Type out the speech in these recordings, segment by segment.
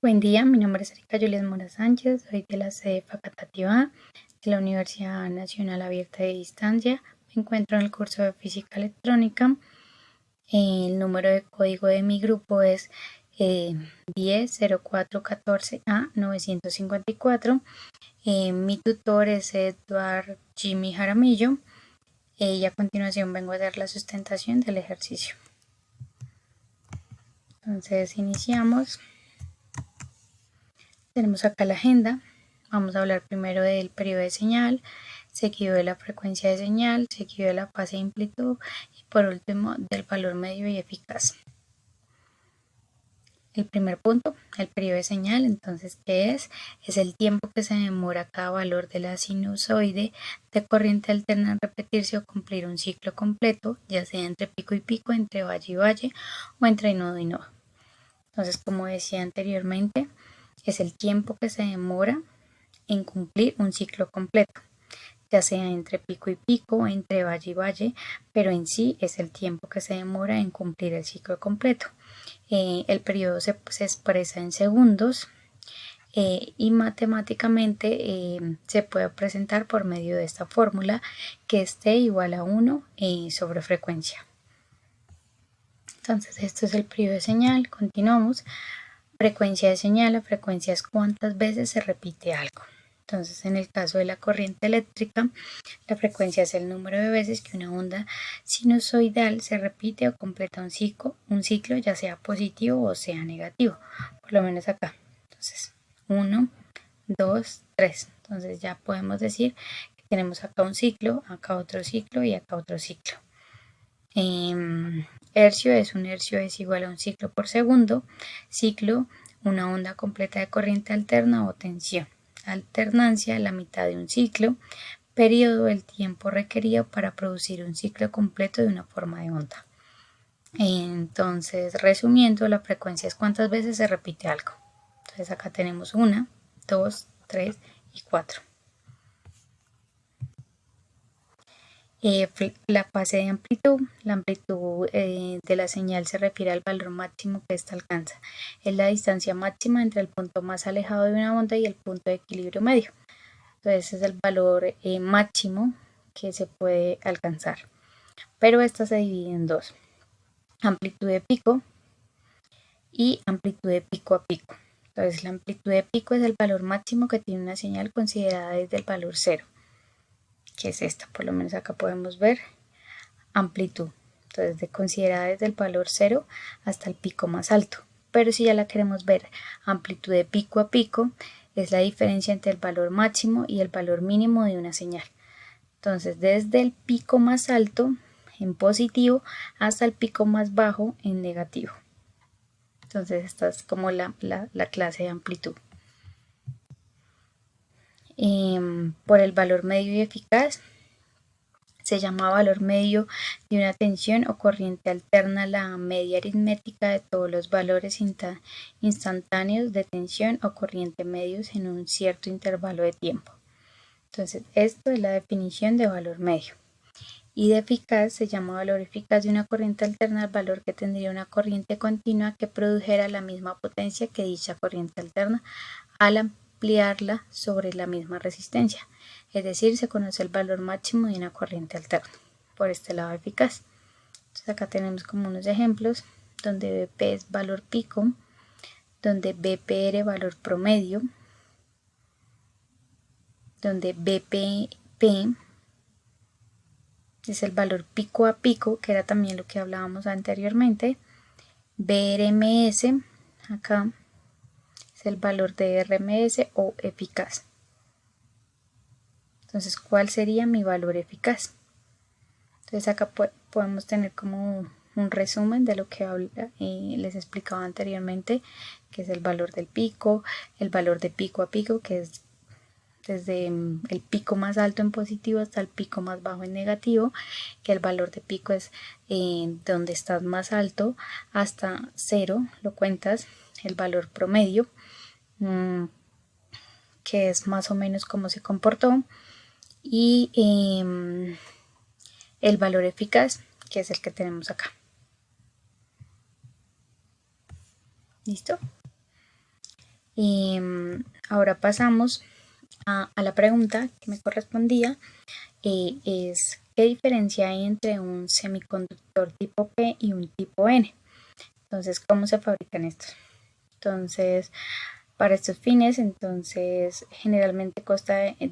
Buen día, mi nombre es Erika Julián Mora Sánchez, soy de la sede facultativa de la Universidad Nacional Abierta de Distancia. Me encuentro en el curso de Física Electrónica. El número de código de mi grupo es 10-0414A-954. Mi tutor es Eduard Jimmy Jaramillo y a continuación vengo a dar la sustentación del ejercicio. Entonces iniciamos. Tenemos acá la agenda. Vamos a hablar primero del periodo de señal, seguido de la frecuencia de señal, seguido de la fase de amplitud y por último del valor medio y eficaz. El primer punto, el periodo de señal, entonces, ¿qué es? Es el tiempo que se demora cada valor de la sinusoide de corriente alterna en repetirse o cumplir un ciclo completo, ya sea entre pico y pico, entre valle y valle o entre nodo y nodo. Entonces, como decía anteriormente, es el tiempo que se demora en cumplir un ciclo completo, ya sea entre pico y pico, entre valle y valle, pero en sí es el tiempo que se demora en cumplir el ciclo completo. El periodo se expresa en segundos y matemáticamente se puede presentar por medio de esta fórmula, que es T igual a 1 sobre frecuencia. Entonces esto es el periodo de señal. Continuamos. Frecuencia de señal. La frecuencia es cuántas veces se repite algo. Entonces, en el caso de la corriente eléctrica, la frecuencia es el número de veces que una onda sinusoidal se repite o completa un ciclo, ya sea positivo o sea negativo. Por lo menos acá. Entonces, 1, 2, 3. Entonces ya podemos decir que tenemos acá un ciclo, acá otro ciclo y acá otro ciclo. Hercio es igual a un ciclo por segundo. Ciclo, una onda completa de corriente alterna o tensión. Alternancia, la mitad de un ciclo. Periodo, el tiempo requerido para producir un ciclo completo de una forma de onda. Entonces, resumiendo, la frecuencia es cuántas veces se repite algo. Entonces acá tenemos 1, 2, 3 y 4. La fase de amplitud. La amplitud de la señal se refiere al valor máximo que ésta alcanza. Es la distancia máxima entre el punto más alejado de una onda y el punto de equilibrio medio. Entonces es el valor máximo que se puede alcanzar. Pero esta se divide en dos. Amplitud de pico y amplitud de pico a pico. Entonces la amplitud de pico es el valor máximo que tiene una señal considerada desde el valor 0. Que es esta, por lo menos acá podemos ver amplitud. Entonces de considerada desde el valor 0 hasta el pico más alto. Pero si ya la queremos ver amplitud de pico a pico, es la diferencia entre el valor máximo y el valor mínimo de una señal. Entonces desde el pico más alto en positivo hasta el pico más bajo en negativo. Entonces esta es como la clase de amplitud. Por el valor medio y eficaz, se llama valor medio de una tensión o corriente alterna la media aritmética de todos los valores instantáneos de tensión o corriente medios en un cierto intervalo de tiempo. Entonces, esto es la definición de valor medio. Y de eficaz se llama valor eficaz de una corriente alterna al valor que tendría una corriente continua que produjera la misma potencia que dicha corriente alterna al ampliarla sobre la misma resistencia. Es decir, se conoce el valor máximo de una corriente alterna. Por este lado eficaz. Entonces acá tenemos como unos ejemplos donde BP es valor pico, donde BPR valor promedio, donde BPP es el valor pico a pico, que era también lo que hablábamos anteriormente. BRMS, acá es el valor de RMS o eficaz. Entonces, ¿cuál sería mi valor eficaz? Entonces acá podemos tener como un resumen de lo que les explicaba anteriormente, que es el valor del pico, el valor de pico a pico, que es desde el pico más alto en positivo hasta el pico más bajo en negativo, que el valor de pico es donde estás más alto hasta 0, lo cuentas, el valor promedio, que es más o menos cómo se comportó, y el valor eficaz, que es el que tenemos acá. ¿Listo? Y ahora pasamos a la pregunta que me correspondía, es ¿qué diferencia hay entre un semiconductor tipo P y un tipo N? Entonces, ¿cómo se fabrican estos? Entonces, para estos fines, entonces generalmente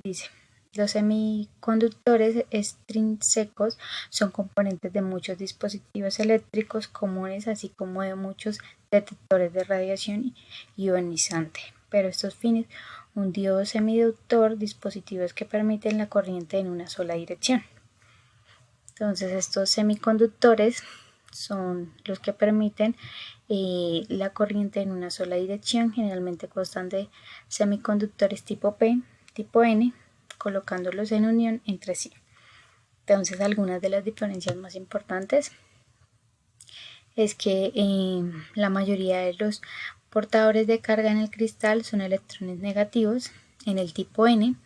dice, los semiconductores extrínsecos son componentes de muchos dispositivos eléctricos comunes, así como de muchos detectores de radiación ionizante. Pero estos fines, un diodo semiconductor, dispositivos que permiten la corriente en una sola dirección. Entonces, estos semiconductores son los que permiten la corriente en una sola dirección. Generalmente constan de semiconductores tipo P, tipo N, colocándolos en unión entre sí. Entonces, algunas de las diferencias más importantes es que la mayoría de los portadores de carga en el cristal son electrones negativos en el tipo N,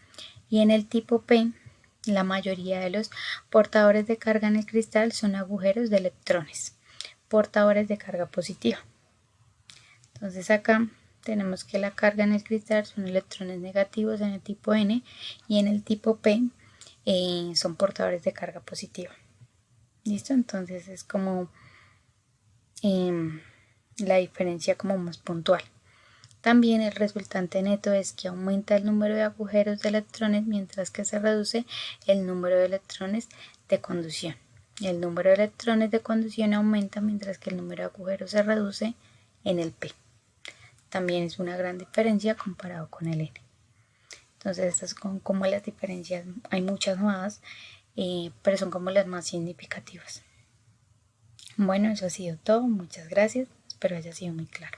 y en el tipo P la mayoría de los portadores de carga en el cristal son agujeros de electrones portadores de carga positiva. Entonces acá tenemos que la carga en el cristal son electrones negativos en el tipo N, y en el tipo P son portadores de carga positiva. ¿Listo? Entonces es como la diferencia como más puntual. También el resultante neto es que aumenta el número de agujeros de electrones, mientras que se reduce el número de electrones de conducción. El número de electrones de conducción aumenta, mientras que el número de agujeros se reduce en el P. También es una gran diferencia comparado con el N. Entonces estas son como las diferencias, hay muchas más, pero son como las más significativas. Bueno, eso ha sido todo, muchas gracias, espero haya sido muy claro.